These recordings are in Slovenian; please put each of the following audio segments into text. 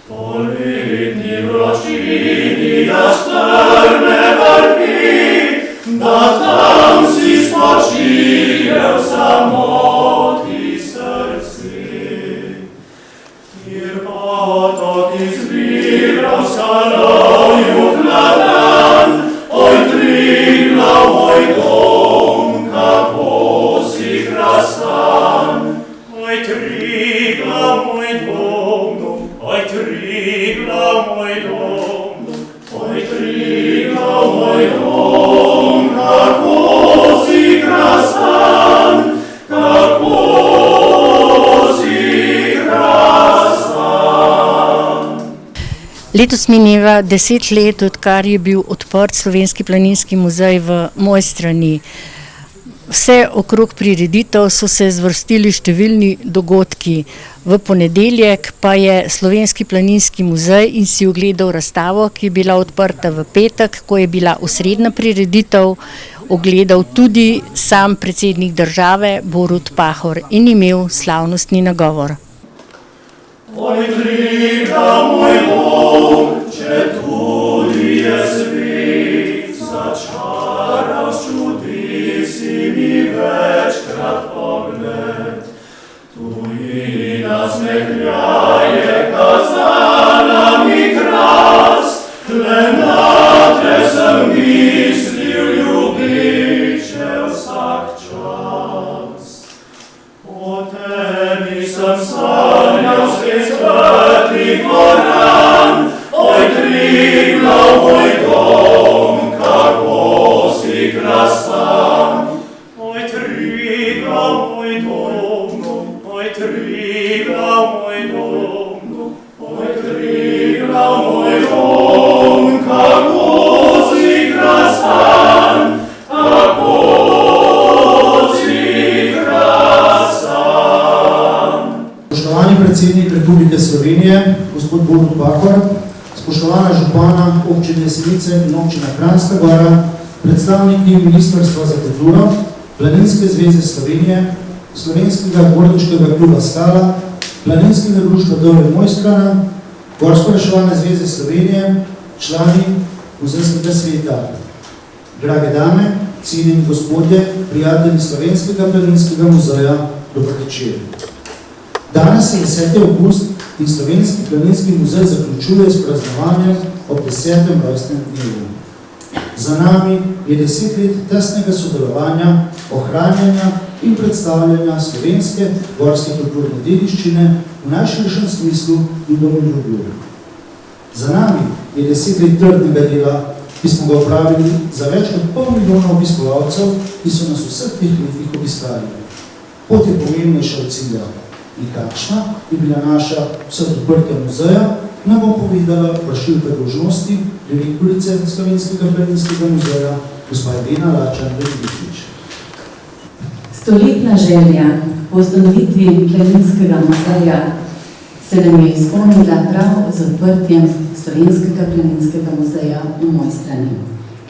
Poletni vročini strme vrvi, da tam si spočije v samoti srci. Kjer potok izvira v skaloju vladan, oj Triglav, moj dom, kako si krasan. Oj Triglav, moj dom, oj Triglav, moj dom, oj Triglav, moj dom, kako si krasan, kako si krasan. Letos mineva 10 let, odkar je bil odprt Slovenski planinski muzej v Mojstrani. Vse okrog prireditev so se zvrstili številni dogodki. V ponedeljek pa je Slovenski planinski muzej in si ogledal razstavo, ki je bila odprta v petek, ko je bila osrednja prireditev, ogledal tudi sam predsednik države Borut Pahor in imel slavnostni nagovor. Oj, Triglav, moj dom, četudi je svet začaral s čudesi mi večkrat pogled. Tuji nasmehljaje kazala mi kras, le na te sem mislil ljubeče vsak čas. O tebi sem sanjal spet svetli goran, oj Triglav, moj dom, kako si krasan. Oj Triglav, moj dom, oj Triglav, moj dom, oj Triglav, moj dom, kako si krasan, kako si krasan. Spoštovani predsednik Republike Slovenije, gospod Borut Pahor, spoštovana župana občine Jesenice in občina Kranjska Gora, predstavniki Ministrstva za kulturo, Planinske zveze Slovenije, Slovenskega gorniškega kluba Skala, Planinskega društva Dolje Mojstrana, Gorsko-reševalne zveze Slovenije, člani muzejskega sveta. Drage dame, cenjeni gospodje, prijatelji Slovenskega planinskega muzeja, dober večer. Danes je 10. avgust in Slovenski planinski muzej zaključuje s praznovanjem ob 10. rojstnem dnevu. Za nami je 10 let tesnega sodelovanja, ohranjanja in predstavljanja slovenske gorske kulturne dediščine v najširšem smislu in domoljubju. Za nami je 10 let trdnega dela, ki smo ga opravili za več kot 500 000 obiskovalcev, ki so nas vseh teh letih obiskali. Pot je pomembnejša od cilja. In kakšna je bila naša vse odprtja muzeja, nam bo povedala vršilka dolžnosti direktorice Slovenskega planinskega muzeja, gospa Irena Lačan-Vegličič. Stoletna želja po ustanovitvi planinskega muzeja se nam je izpolnila prav z odprtjem Slovenskega planinskega muzeja v Mojstrani,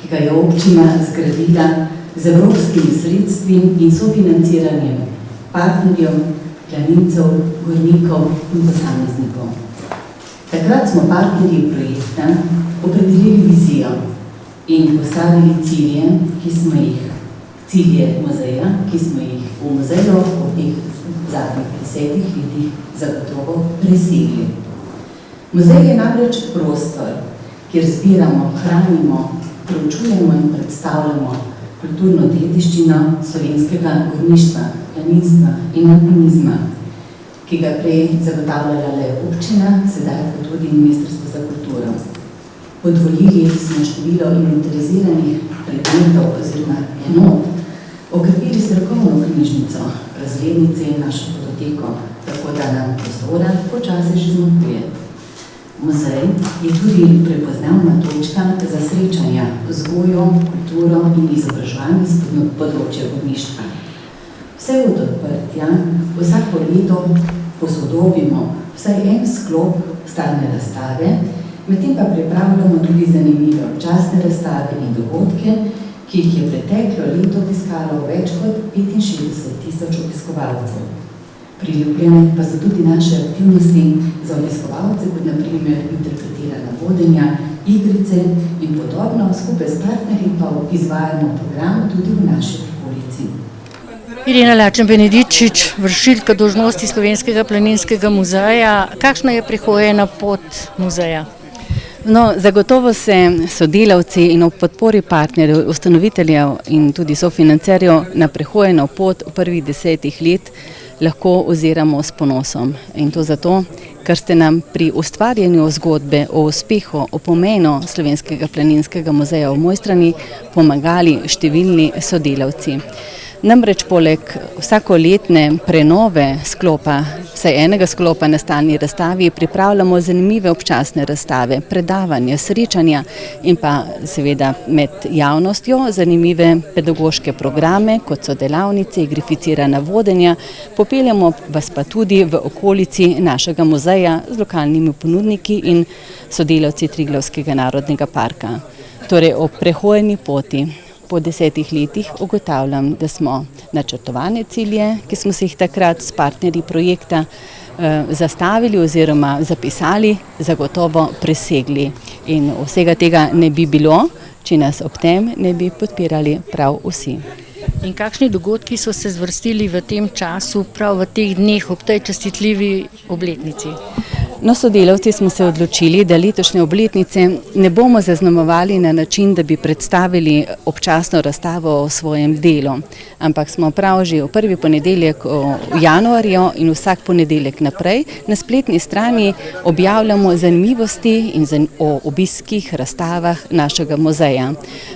ki ga je občina zgradila z evropskimi sredstvi in sofinanciranjem partnerjev, planincev, gornikov in posameznikov. Takrat smo partnerji projekta opredelili vizijo in postavili cilje muzeja, ki smo jih v muzeju v teh zadnjih 10 letih zagotovo presegli. Muzej je namreč prostor, kjer zbiramo, hranimo, proučujemo in predstavljamo kulturno dediščino slovenskega gorništva, planinstva in alpinizma, ki ga prej zagotavljala le občina, sedaj pa tudi Ministrstvo za kulturo. Podvojili smo število inventariziranih predmetov oziroma enot, okrepili strokovno knjižnico, razglednice in našo fototeko, tako da nam prostora počasi že zmanjkuje. Muzej je tudi prepoznavna točka za srečanja z vzgojo, kulturo in izobraževanje s področja gorništva. Vse od odprtja vsako leto posodobimo vsaj en sklop stalne razstave, medtem pa pripravljamo tudi zanimive občasne razstave in dogodke, ki jih je preteklo leto obiskalo več kot 65 000 obiskovalcev. Priljubljene pa so tudi naše aktivnosti za obiskovalce, kot na primer interpretirana vodenja, igrice in podobno. Skupaj s partnerji pa izvajamo program tudi v naši okolici. Irena Lačen Benedičič, vršilka dolžnosti Slovenskega planinskega muzeja. Kakšna je prehojena pot muzeja? No, zagotovo se sodelavci in ob podpori partnerjev, ustanoviteljev in tudi sofinancerjev na prehojeno pot v prvih 10 let lahko oziramo s ponosom. In to zato, ker ste nam pri ustvarjanju zgodbe o uspehu, o pomenu Slovenskega planinskega muzeja v Mojstrani pomagali številni sodelavci. Namreč poleg vsakoletne prenove sklopa, vsaj enega sklopa na stalni razstavi, pripravljamo zanimive občasne razstave, predavanja, srečanja in pa seveda med javnostjo zanimive pedagoške programe, kot so delavnice, igrificirana vodenja. Popeljamo vas pa tudi v okolici našega muzeja z lokalnimi ponudniki in sodelavci Triglavskega narodnega parka. Torej o prehojeni poti. Po 10 letih ugotavljam, da smo načrtovane cilje, ki smo si jih takrat s partnerji projekta zastavili oziroma zapisali, zagotovo presegli. In vsega tega ne bi bilo, če nas ob tem ne bi podpirali prav vsi. In kakšni dogodki so se zvrstili v tem času, prav v teh dneh ob tej častitljivi obletnici? No, sodelavci smo se odločili, da letošnje obletnice ne bomo zaznamovali na način, da bi predstavili občasno razstavo o svojem delu, ampak smo prav že v prvi ponedeljek v januarju in vsak ponedeljek naprej na spletni strani objavljamo zanimivosti in o obiskih, razstavah našega muzeja.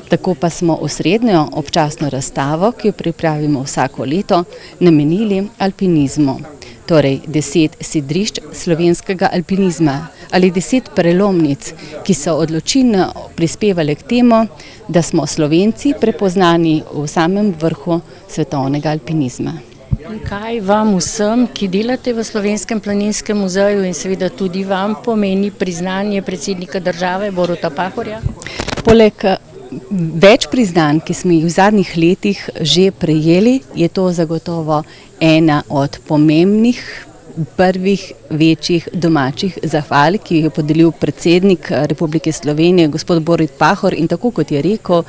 Tako pa smo osrednjo občasno razstavo, ki jo pripravimo vsako leto, namenili alpinizmu. Torej 10 sidrišč slovenskega alpinizma ali 10 prelomnic, ki so odločilno prispevali k temu, da smo Slovenci prepoznani v samem vrhu svetovnega alpinizma. In kaj vam vsem, ki delate v Slovenskem planinskem muzeju in seveda tudi vam pomeni priznanje predsednika države Boruta Pahorja? Poleg več priznanj, ki smo jih v zadnjih letih že prejeli, je to zagotovo ena od pomembnih prvih večjih domačih zahval, ki jih je podelil predsednik Republike Slovenije, gospod Borut Pahor, in tako kot je rekel,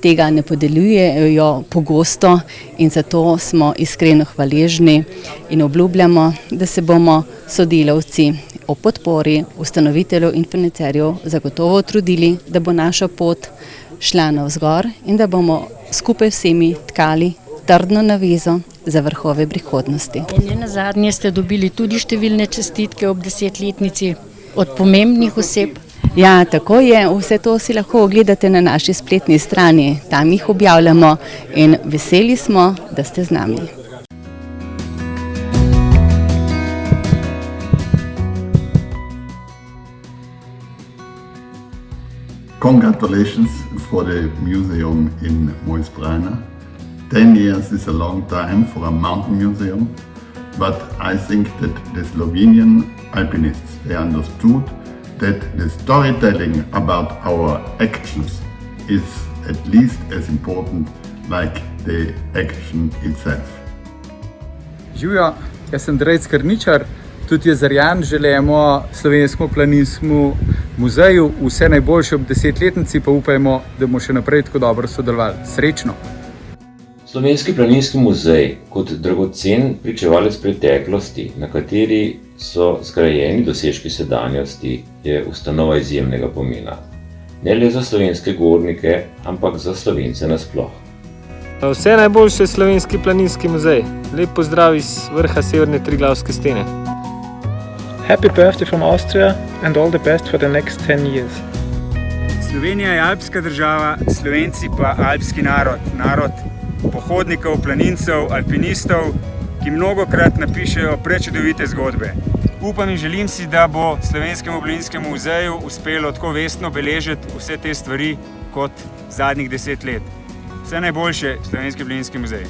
tega ne podeljujejo pogosto in zato smo iskreno hvaležni in obljubljamo, da se bomo sodelavci o podpori ustanoviteljev in financerjev zagotovo trudili, da bo naša pot šla navzgor in da bomo skupaj vsemi tkali trdno navezo za vrhove prihodnosti. In nenazadnje ste dobili tudi številne čestitke ob 10-letnici od pomembnih oseb. Ja, tako je. Vse to si lahko ogledate na naši spletni strani. Tam jih objavljamo in veseli smo, da ste z nami. Congratulations for the museum in Mojstrana. 10 years is a long time for a mountain museum, but I think that the Slovenian alpinists, they understood that the storytelling about our actions is at least as important like the action itself. Živijo, jaz sem Drejc Krničar, tudi jezerjan, želimo Slovenskemu planinskemu muzeju vse najboljše ob 10-letnici, pa upajmo, da bomo še naprej tako dobro sodelovali. Srečno! Slovenski planinski muzej kot dragocen pričevalec preteklosti, na kateri so zgrajeni dosežki sedanjosti, je ustanova izjemnega pomena. Ne le za slovenske gornike, ampak za Slovence nasploh. Vse najboljše Slovenski planinski muzej. Lep pozdrav iz vrha severne Triglavske stene. Happy birthday from Austria and all the best for the next 10 years. Slovenija je alpska država, Slovenci pa alpski narod. Narod pohodnikov, planincev, alpinistov, ki mnogokrat napišejo prečudovite zgodbe. Upam in želim si, da bo Slovenskemu planinskemu muzeju uspelo tako vestno beležiti vse te stvari kot zadnjih 10 let. Vse najboljše, Slovenski planinski muzej.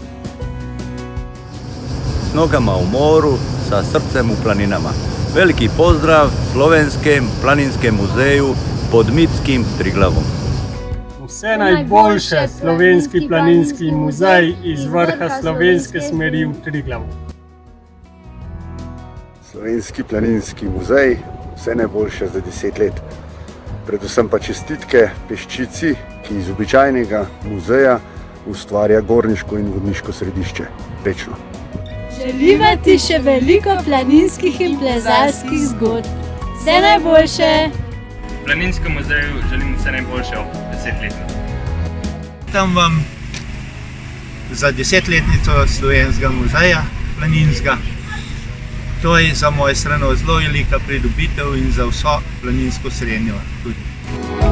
S nogama v moru, sa srcem v planinama. Veliki pozdrav Slovenskem planinskem muzeju pod Mitskim Triglavom. Vse najboljše Slovenski planinski muzej iz vrha slovenske smeri v Triglavu. Slovenski planinski muzej, vse najboljše za 10 let. Predvsem pa čestitke peščici, ki iz običajnega muzeja ustvarja gorniško in vodniško središče. Večno. Želimo ti še veliko planinskih in plezalskih zgodb. Vse najboljše! Planinskemu muzeju želim vse najboljše ob 10-letnici. Tam vam za 10-letnico Slovenskega muzeja planinskega. To je za mojo strano zelo velika pridobitev in za vso planinsko srednjo tudi.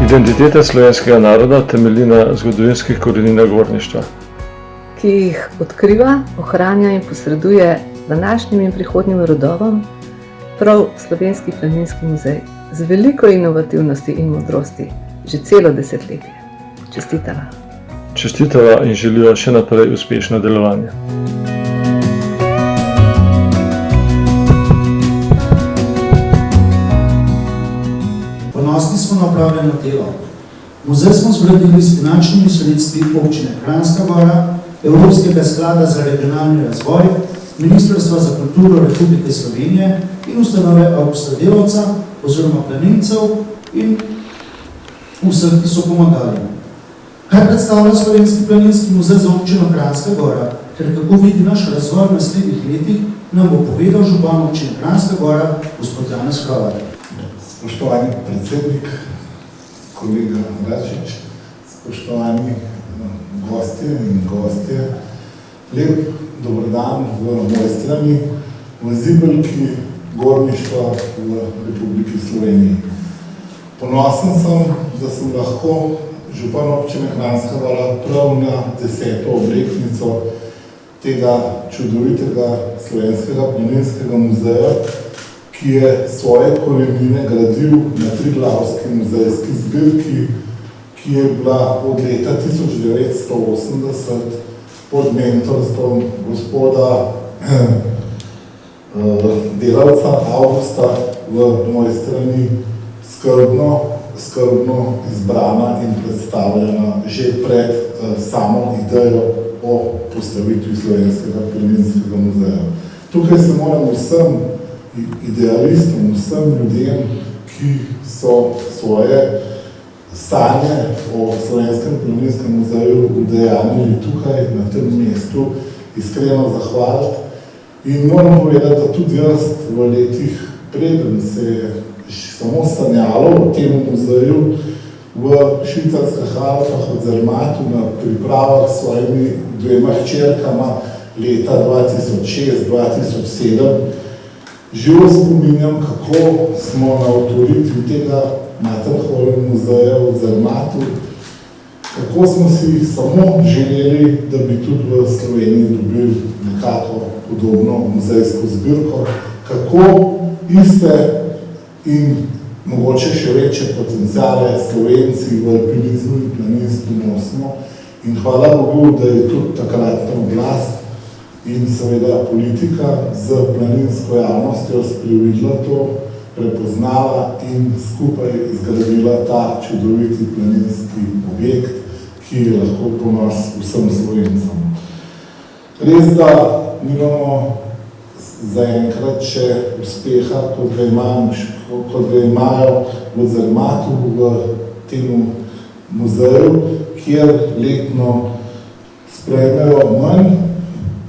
Identiteta slovenskega naroda temelji na zgodovinskih koreninah gorništva, ki jih odkriva, ohranja in posreduje današnjim in prihodnjim rodovom prav Slovenski planinski muzej z veliko inovativnosti in modrosti že celo desetletje. Čestitala. Čestitala in želijo še naprej uspešno delovanje. Ponosni smo na opravljeno delo. Muzej smo zgradili s finančnimi sredstvi občine Kranjska Gora, Evropskega sklada za regionalni razvoj, Ministrstva za kulturo Republike Slovenije in ustanove Avgusta Delavca oziroma planincev in vseh, ki so pomagali. Kaj predstavlja Slovenski planinski muzej za občino Kranjska Gora, ter kako vidi naš razvoj v naslednjih letih, nam bo povedal župan občine Kranjska Gora, gospod Janez Hrovar. Spoštovani predsednik, kolega Račič, spoštovani gostje in gostje, lep dobrodan v Mojstrani, v zibelki gorništva v Republiki Sloveniji. Ponosen sem, da sem lahko župan občine Kranjska Gora prav na 10. obletnico tega čudovitega Slovenskega planinskega muzeja, ki je svoje korenine gradil na Triglavski muzejski zbirki, ki je bila od leta 1980 pod mentorstvom gospoda Delavca Avgusta v Mojstrani skrbno izbrana in predstavljena že pred samo idejo o postavitvi Slovenskega planinskega muzeja. Tukaj se moram vsem idealistom, vsem ljudem, ki so svoje sanje o Slovenskem planinskem muzeju udejanjili tukaj, na tem mestu, iskreno zahvaliti. In moram povedati, da tudi jaz v letih, preden se je samo sanjalo o tem muzeju, v švicarskih Alpah v Zermatu na pripravah s svojimi dvema hčerkama leta 2006-2007 živo spominjam, kako smo na otvoritvi tega Matterhorn muzeja v Zermatu, kako smo si samo želeli, da bi tudi v Sloveniji dobili nekako podobno muzejsko zbirko, kako iste in mogoče še večje potenciale Slovenci v alpinizmu in planinstvu nosimo. In hvala Bogu, da je tudi takratna oblast in seveda politika z planinsko javnostjo sprevidla to, prepoznala in skupaj zgradila ta čudoviti planinski objekt, ki je lahko ponos vsem Slovencem. Res, da nimamo zaenkrat še uspeha, kot ga imajo v Zermatu, v tem muzeju, kjer letno sprejmejo manj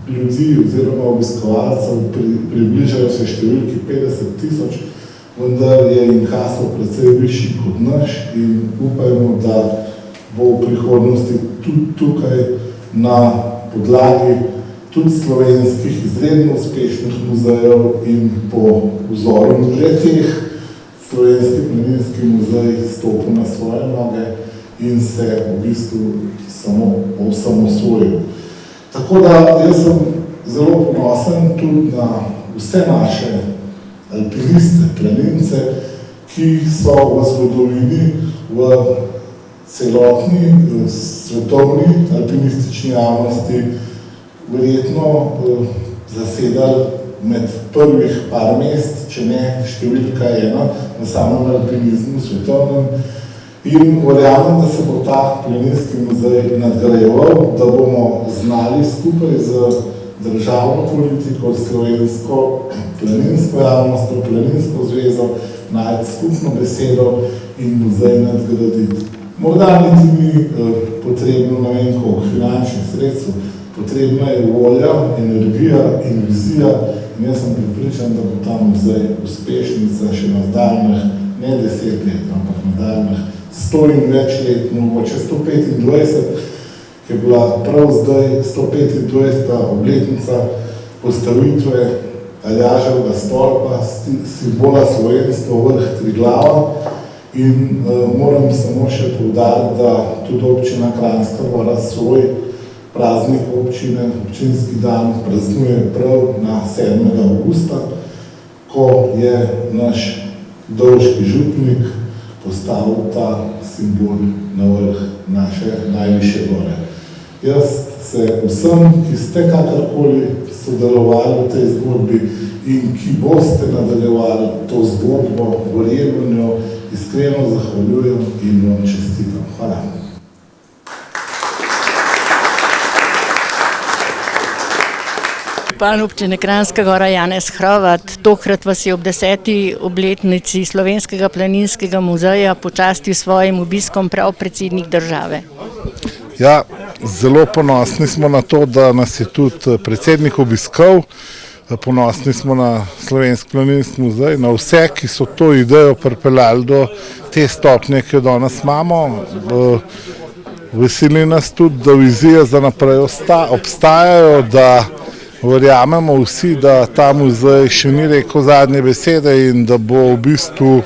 ljudi oziroma obiskovalcev, približajo se številki 50 000, vendar je inkaso precej višji kot naš in upajmo, da bo v prihodnosti tudi tukaj na podlagi tudi slovenskih izredno uspešnih muzejev in po vzoru teh Slovenski planinski muzej stopil na svoje noge in se v bistvu samo osamosvojil. Tako da jaz sem zelo ponosen tudi na vse naše alpiniste, planince, ki so v zgodovini v celotni svetovni alpinistični javnosti verjetno zasedali med prvih par mest, če ne številka 1 na samem alpinizmu svetovnem. In verjamem, da se bo ta planinski muzej nadgrajeval, da bomo znali skupaj z državno politiko, slovensko planinsko javnostjo, planinsko zvezo, najti skupno besedo in muzej nadgraditi. Morda niti ni potrebno, ne vem koliko, finančnih sredstev, potrebna je volja, energija in vizija in jaz sem pripričan, da bo ta muzej uspešnica še nadaljnjih, ne 10 let, ampak nadaljnjih 100 in več let, mogoče 125, ki je bila prav zdaj 125. obletnica postavitve Aljaževega stolpa, simbola slovenstva, vrh Triglava. In moram samo še poudariti, da tudi občina Kranjska Gora svoj praznik občine, občinski dan, praznuje prav na 7. avgusta, ko je naš dolški župnik postavil ta simbol na vrh naše najvišje gore. Jaz se vsem, ki ste kakorkoli sodelovali v tej zgodbi in ki boste nadaljevali to zgodbo, verjeli v njo, iskreno zahvaljujem in vam čestitam. Hvala. Župan občine Kranjska Gora Janez Hrovat, tokrat vas je ob 10. obletnici Slovenskega planinskega muzeja počastil s svojim obiskom prav predsednik države. Ja, zelo ponosni smo na to, da nas je tudi predsednik obiskal. Ponosni smo na Slovenski planinski muzej, na vse, ki so to idejo pripeljali do te stopnje, ki jo danes imamo. Veseli nas tudi, da vizije za naprej obstajajo, da verjamemo vsi, da ta muzej še ni rekel zadnje besede in da bo v bistvu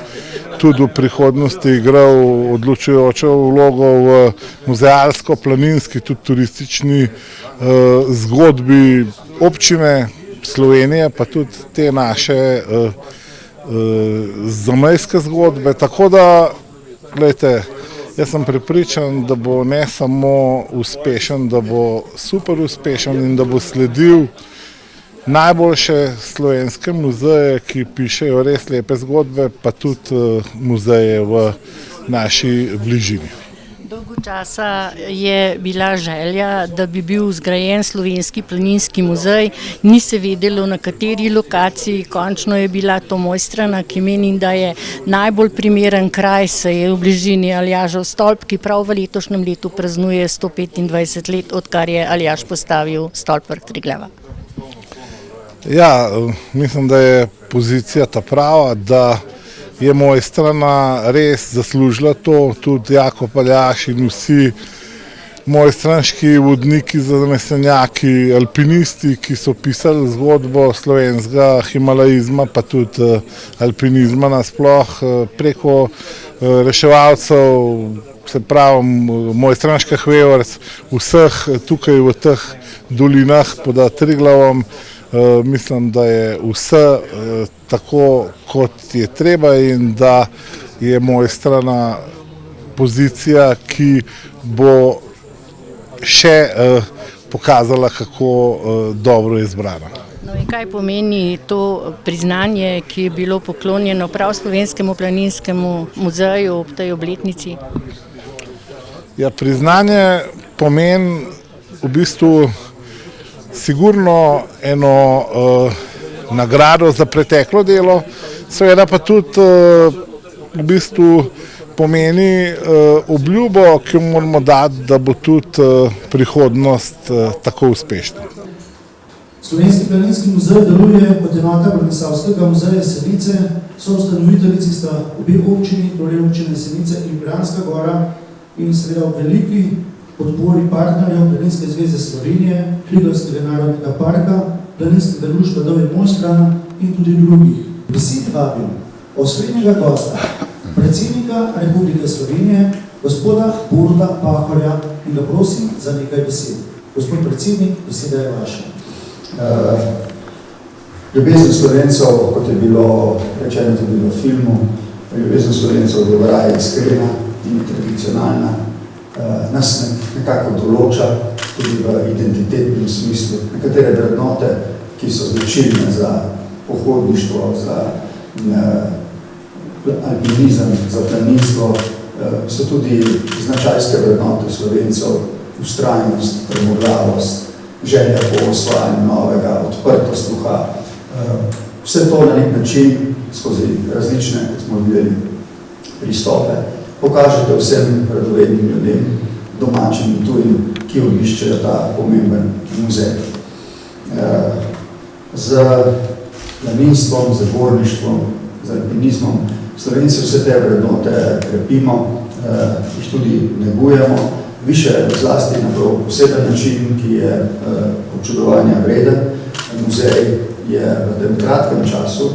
tudi v prihodnosti igral odločujočo vlogo v muzealsko-planinski, tudi turistični zgodbi občine Slovenije, pa tudi te naše zamejske zgodbe. Tako da, gledajte, jaz sem prepričan, da bo ne samo uspešen, da bo super uspešen in da bo sledil najboljše slovenske muzeje, ki pišejo res lepe zgodbe, pa tudi muzeje v naši bližini. Dolgo časa je bila želja, da bi bil zgrajen Slovenski planinski muzej. Ni se vedelo, na kateri lokaciji. Končno je bila to Mojstrana, ki menim, da je najbolj primeren kraj, saj je v bližini Aljažev stolp, ki prav v letošnjem letu praznuje 125 let, odkar je Aljaž postavil stolp vrh Triglava. Ja, mislim, da je pozicija ta prava, da je Mojstrana res zaslužila to, tudi Jakob Aljaž in vsi mojstranški vodniki, zanesenjaki, alpinisti, ki so pisali zgodbo slovenskega himalajizma, pa tudi alpinizma nasploh preko reševalcev, se pravi Mojstranških vevrc, vseh tukaj v teh dolinah pod Triglavom. Mislim, da je vse tako, kot je treba in da je Mojstrana pozicija, ki bo še pokazala, kako dobro je izbrana. No in kaj pomeni to priznanje, ki je bilo poklonjeno prav Slovenskemu planinskemu muzeju ob tej obletnici? Ja, priznanje pomeni v bistvu sigurno eno nagrado za preteklo delo, seveda pa tudi v bistvu pomeni obljubo, ki jo moramo dati, da bo tudi prihodnost tako uspešna. Slovenski planinski muzej deluje kot enota Brnislavskega muzeja Senice, soustanoviteljici sta obe občini, torej občine Senice in Kranjska Gora in seveda v veliki podpori partnerjev Planinske zveze Slovenije, Triglavskega narodnega parka, Planinskega društva Dove Mojstrana in tudi drugih. Besedi vabim osrednjega gosta, predsednika Republike Slovenije, gospoda Boruta Pahorja, in ga prosim za nekaj besed. Gospod predsednik, beseda je vaša. Ljubezen Slovencev, kot je bilo rečeno tudi v filmu, ljubezen Slovencev je raje iskrena in tradicionalna. Nas nekako določa tudi v identitetnem smislu. Nekatere vrednote, ki so značilne za pohodništvo, za alpinizem, za planinstvo, so tudi značajske vrednote Slovencev, vztrajnost, premoglavost, želja po osvajanju novega, odprtost duha. Vse to na nek način skozi različne, kot smo videli, pristope pokažete vsem radovednim ljudem, domačim in tujim, ki obiščejo ta pomemben muzej. Z planinstvom, z gorništvom, z alpinizmom Slovenci vse te vrednote krepimo, jih tudi negujemo, više zlasti na poseben način, ki je občudovanja vreden. Muzej je v tem kratkem času,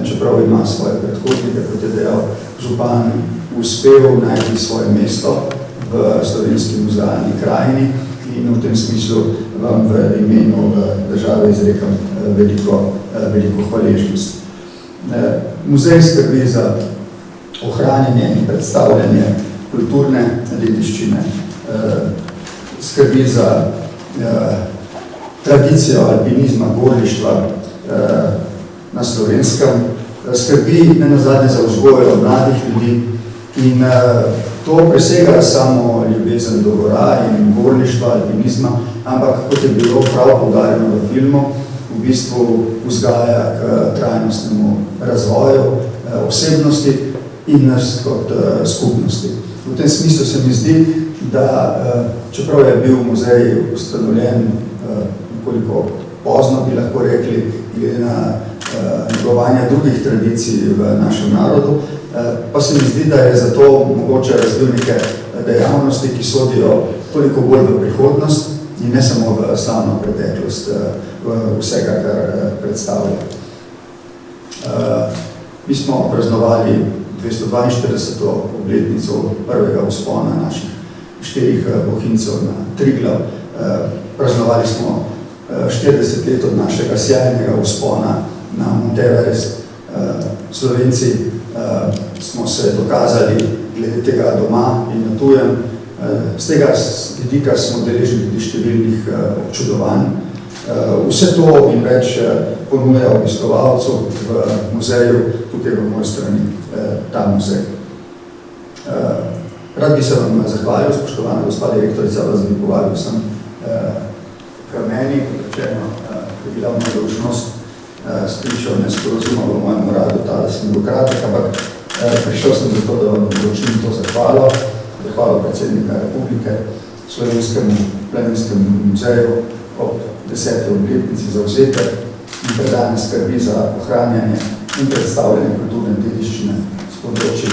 čeprav ima svoje predhodnike, kot je dejal župan, uspel najti svoje mesto v slovenski muzealni krajini in v tem smislu vam v imenu države izrekam veliko hvaležnost. Muzej skrbi za ohranjanje in predstavljanje kulturne dediščine, skrbi za tradicijo alpinizma, gorništva na Slovenskem, skrbi nenazadnje za vzgojo mladih ljudi in to presega samo ljubezen do gora in gorništva, alpinizma, ampak kot je bilo prav poudarjeno v filmu, v bistvu vzgaja k trajnostnemu razvoju osebnosti in nas kot skupnosti. V tem smislu se mi zdi, da čeprav je bil muzej ustanovljen nekoliko pozno, bi lahko rekli, glede na negovanje drugih tradicij v našem narodu, pa se mi zdi, da je zato mogoče razvil neke dejavnosti, ki sodijo toliko bolj v prihodnost in ne samo v slavno preteklost vsega, kar predstavlja. Mi smo praznovali 242. obletnico prvega vzpona naših 4 bohinjcev na Triglav. Praznovali smo 40 let od našega sjajnega vzpona na Mount Everest. Slovenci smo se dokazali glede tega doma in na tujem. Z tega vidika smo deležni tudi številnih občudovanj. Vse to in več ponuja obiskovalcu v muzeju, tukaj v moji strani ta muzej. Rad bi se vam zahvalil, spoštovana gospa direktorica, vas bi povabil sem k meni, kot rečeno, je bila moja dolžnost spričal nesporazuma v mojem uradu, ta, da sem bil kratek, ampak prišel sem zato, da vam vročim to zahvalo predsednika Republike, Slovenskemu planinskemu muzeju ob 10. obletnici zavzete in predane skrbi za ohranjanje in predstavljanje kulturne dediščine s področji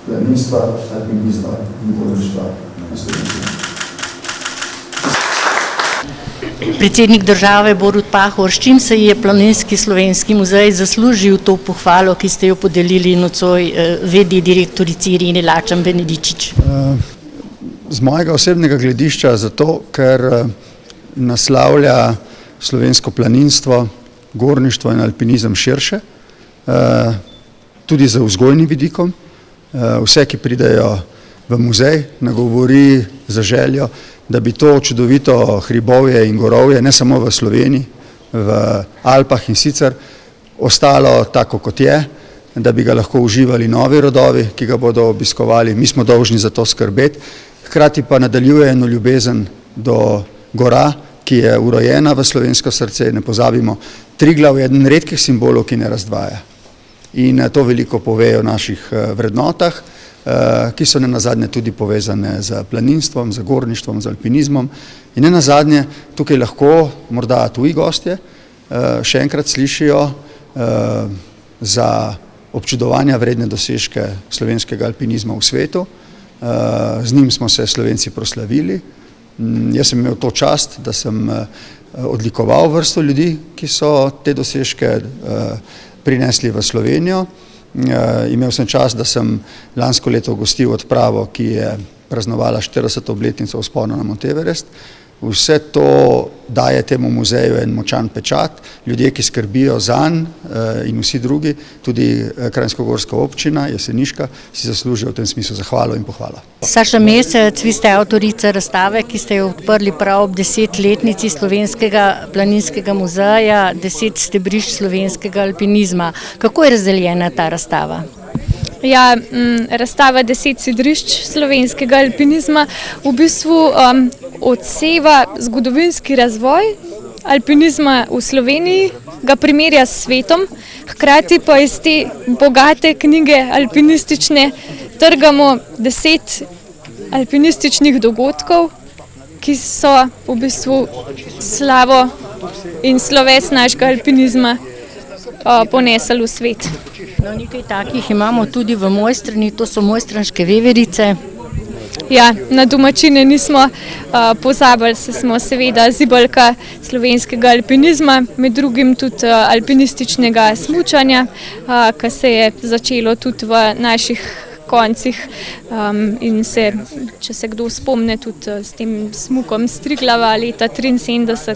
planinstva, alpinizma in gorništva na Slovenskem. Predsednik države Borut Pahor, s čim se je Planinski slovenski muzej zaslužil to pohvalo, ki ste jo podelili nocoj v.d. direktorici Ireni Lačan Benedičič? Z mojega osebnega gledišča zato, ker naslavlja slovensko planinstvo, gorništvo in alpinizem širše, tudi za vzgojnim vidikom. Vse, ki pridejo v muzej, nagovori za željo, da bi to čudovito hribovje in gorovje, ne samo v Sloveniji, v Alpah in sicer, ostalo tako, kot je, da bi ga lahko uživali novi rodovi, ki ga bodo obiskovali. Mi smo dolžni za to skrbeti. Hkrati pa nadaljuje eno ljubezen do gora, ki je urojena v slovensko srce. Ne pozabimo, Triglav je eden redkih simbolov, ki ne razdvaja. In to veliko pove o naših vrednotah, ki so nenazadnje tudi povezane z planinstvom, z gorništvom, z alpinizmom. In nenazadnje tukaj lahko morda tuji gostje še enkrat slišijo za občudovanja vredne dosežke slovenskega alpinizma v svetu. Z njim smo se Slovenci proslavili. Jaz sem imel to čast, da sem odlikoval vrsto ljudi, ki so te dosežke prinesli v Slovenijo. Imel sem čast, da sem lansko leto gostil odpravo, ki je praznovala 40. obletnico vzpona na Mount Everest. Vse to daje temu muzeju en močan pečat. Ljudje, ki skrbijo zanj in vsi drugi, tudi Kranjskogorska občina, Jeseniška, si zaslužijo v tem smislu zahvalo in pohvalo. Saša Mesec, vi ste avtorica razstave, ki ste jo odprli prav ob 10-letnici Slovenskega planinskega muzeja, 10 stebrišč slovenskega alpinizma. Kako je razdeljena ta razstava? Ja, razstava 10 sidrišč slovenskega alpinizma v bistvu odseva zgodovinski razvoj alpinizma v Sloveniji, ga primerja s svetom, hkrati pa iz te bogate knjige alpinistične trgamo 10 alpinističnih dogodkov, ki so v bistvu slavo in sloves našega alpinizma ponesli v svet. No, nekaj takih imamo tudi v Mojstrani, to so mojstranske veverice. Ja, na domačine nismo pozabili, se smo seveda zibelka slovenskega alpinizma, med drugim tudi alpinističnega smučanja, ki se je začelo tudi v naših koncih in se, če se kdo spomne, tudi s tem smukom s Triglava leta 1973.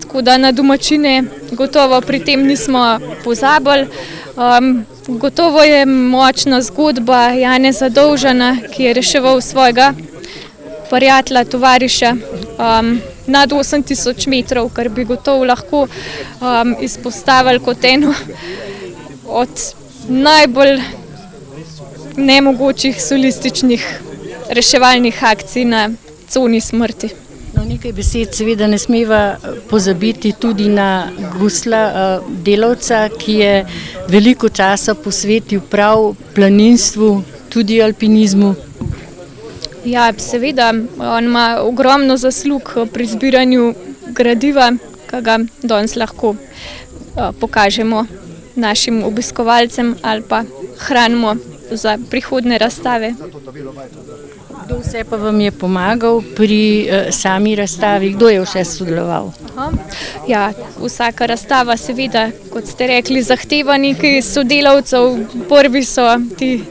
Tako da na domačine gotovo pri tem nismo pozabili. Gotovo je močna zgodba Janeza Dovžana, ki je reševal svojega prijatelja, tovariša nad 8000 metrov, kar bi gotovo lahko izpostavili kot eno od najbolj nemogočih solističnih reševalnih akcij na coni smrti. No, nekaj besed seveda ne smeva pozabiti tudi na Gusla, delavca, ki je veliko časa posvetil prav planinstvu, tudi alpinizmu. Ja, seveda, on ima ogromno zaslug pri zbiranju gradiva, ki ga danes lahko pokažemo našim obiskovalcem ali pa hranimo za prihodne razstave. Kdo vse pa vam je pomagal pri sami razstavi? Kdo je vse sodeloval? Ja, vsaka razstava seveda, kot ste rekli, zahteva nekaj sodelavcev. Prvi so ti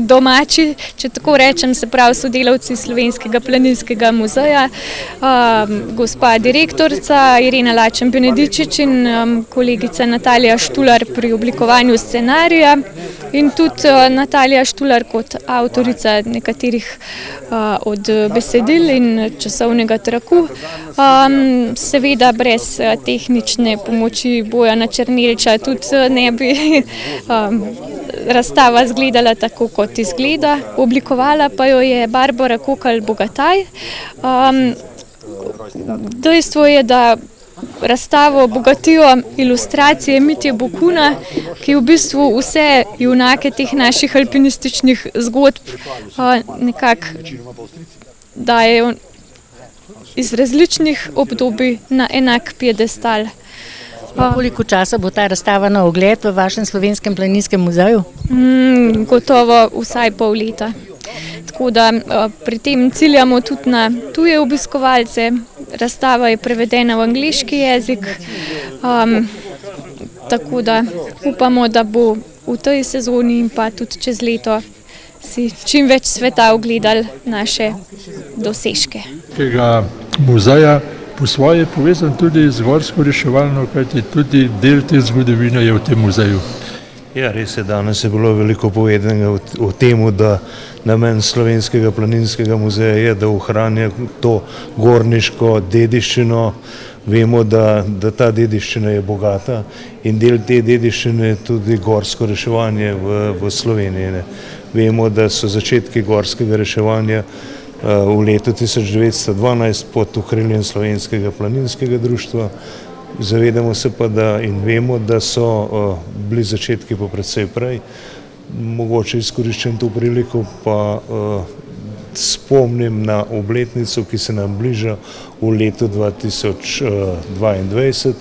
domači, če tako rečem, se pravi sodelavci Slovenskega planinskega muzeja, gospa direktorica Irena Lačen Benedičič in kolegica Natalija Štular pri oblikovanju scenarija in tudi Natalija Štular kot avtorica nekaterih od besedil in časovnega traku. Seveda brez tehnične pomoči Bojana Černelča tudi ne bi razstava izgledala tako, kot izgleda. Oblikovala pa jo je Barbara Kokalj-Bogataj. Dejstvo je, da razstavo bogatijo ilustracije Mitje Bokuna, ki v bistvu vse junake teh naših alpinističnih zgodb nekako dajejo iz različnih obdobij na enak piedestal. Koliko časa bo ta razstava na ogled v vašem Slovenskem planinskem muzeju? Gotovo vsaj pol leta. Tako da pri tem ciljamo tudi na tuje obiskovalce. Razstava je prevedena v angleški jezik, tako da upamo, da bo v tej sezoni in pa tudi čez leto si čim več sveta ogledali naše dosežke. Tega muzeja po svoje povezan tudi z gorsko reševalno, kajti tudi del te zgodovine je v tem muzeju. Ja, res je, danes je bilo veliko povedanega o tem, da namen Slovenskega planinskega muzeja je, da ohranja to gorniško dediščino. Vemo, da ta dediščina je bogata in del te dediščine je tudi gorsko reševanje v Sloveniji. Vemo, da so začetki gorskega reševanja v letu 1912 pod okriljem Slovenskega planinskega društva. Zavedamo se pa in vemo, da so bili začetki pa precej prej. Mogoče izkoriščam to priliko pa spomnim na obletnico, ki se nam bliža v letu 2022.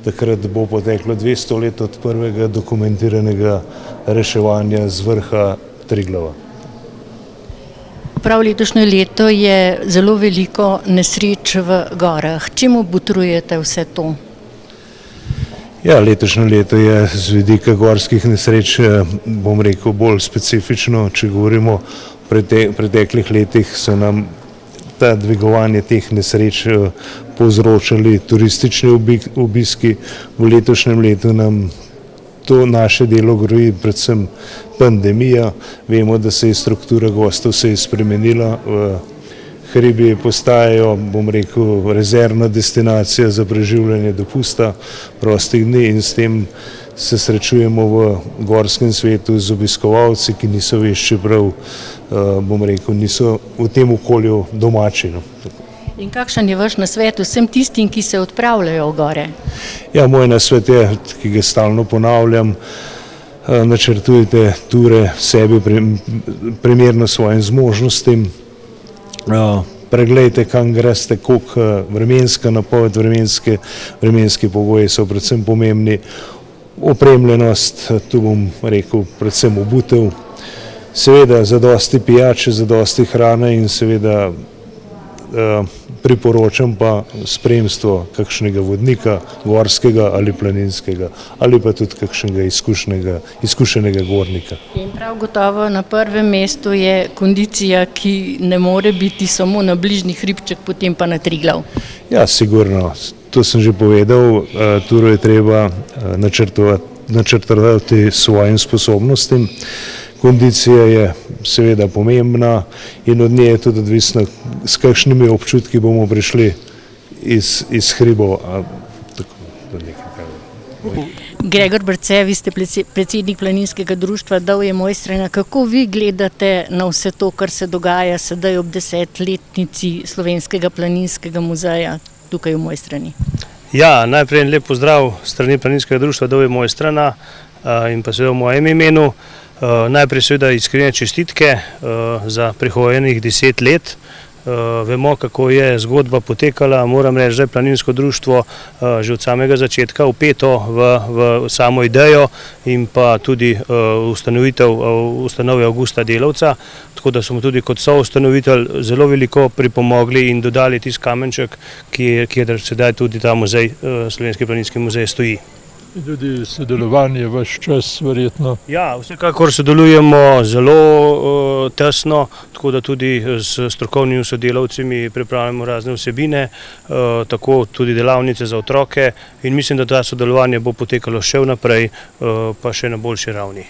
Takrat bo poteklo 200 let od prvega dokumentiraného reševanja z vrha Triglava. Prav letošnje leto je zelo veliko nesreč v gorah. Čemu botrujete vse to? Ja, letošnje leto je z vidika gorskih nesreč, bom rekel, bolj specifično. Če govorimo o preteklih letih, so nam ta dvigovanje teh nesreč povzročali turistični obiski. V letošnjem letu nam to naše delo groji predvsem pandemija. Vemo, da se je struktura gostov spremenila. Hribi postajajo, bom rekel, rezervna destinacija za preživljanje dopusta, prostih dni in s tem se srečujemo v gorskem svetu z obiskovalci, ki niso vešči prav, bom rekel, niso v tem okolju domači. In kakšen je vaš nasvet vsem tistim, ki se odpravljajo v gore? Ja, moj nasvet je, ki ga stalno ponavljam, načrtujte ture sebi primerno svojim zmožnostim, preglejte, kam greste, koliko vremenska napoved, vremenski pogoji so predvsem pomembni, opremljenost, tu bom rekel predvsem obutev, seveda zadosti pijače, zadosti hrane in seveda priporočam pa spremstvo kakšnega vodnika, gorskega ali planinskega, ali pa tudi kakšnega izkušenega gornika. In prav gotovo na prvem mestu je kondicija, ki ne more biti samo na bližnji hribček, potem pa na Triglav. Ja, sigurno. To sem že povedal, turo je treba načrtovati svojim sposobnostim. Kondicija je seveda pomembna in od nje je tudi odvisno, s kakšnimi občutki bomo prišli iz hribov. Gregor Brce, vi ste predsednik Planinskega društva Dovje Mojstrana. Kako vi gledate na vse to, kar se dogaja sedaj ob 10-letnici Slovenskega planinskega muzeja tukaj v Mojstrani? Ja, najprej lep pozdrav strani Planinskega društva Dovje Mojstrana in pa seveda v mojem imenu. Najprej seveda iskrene čestitke za prihojenih 10 let. Vemo, kako je zgodba potekala. Moram reči, da je Planinsko društvo že od samega začetka vpeto v samo idejo in pa tudi ustanove Avgusta Delavca, tako da smo tudi kot soustanovitelj zelo veliko pripomogli in dodali tisti kamenček, kjer sedaj tudi ta muzej, Slovenski planinski muzej stoji. In tudi sodelovanje vaš čas verjetno. Ja, vsekakor sodelujemo zelo tesno, tako da tudi s strokovnimi sodelavci pripravljamo razne vsebine, tako tudi delavnice za otroke in mislim, da to sodelovanje bo potekalo še vnaprej, pa še na boljši ravni.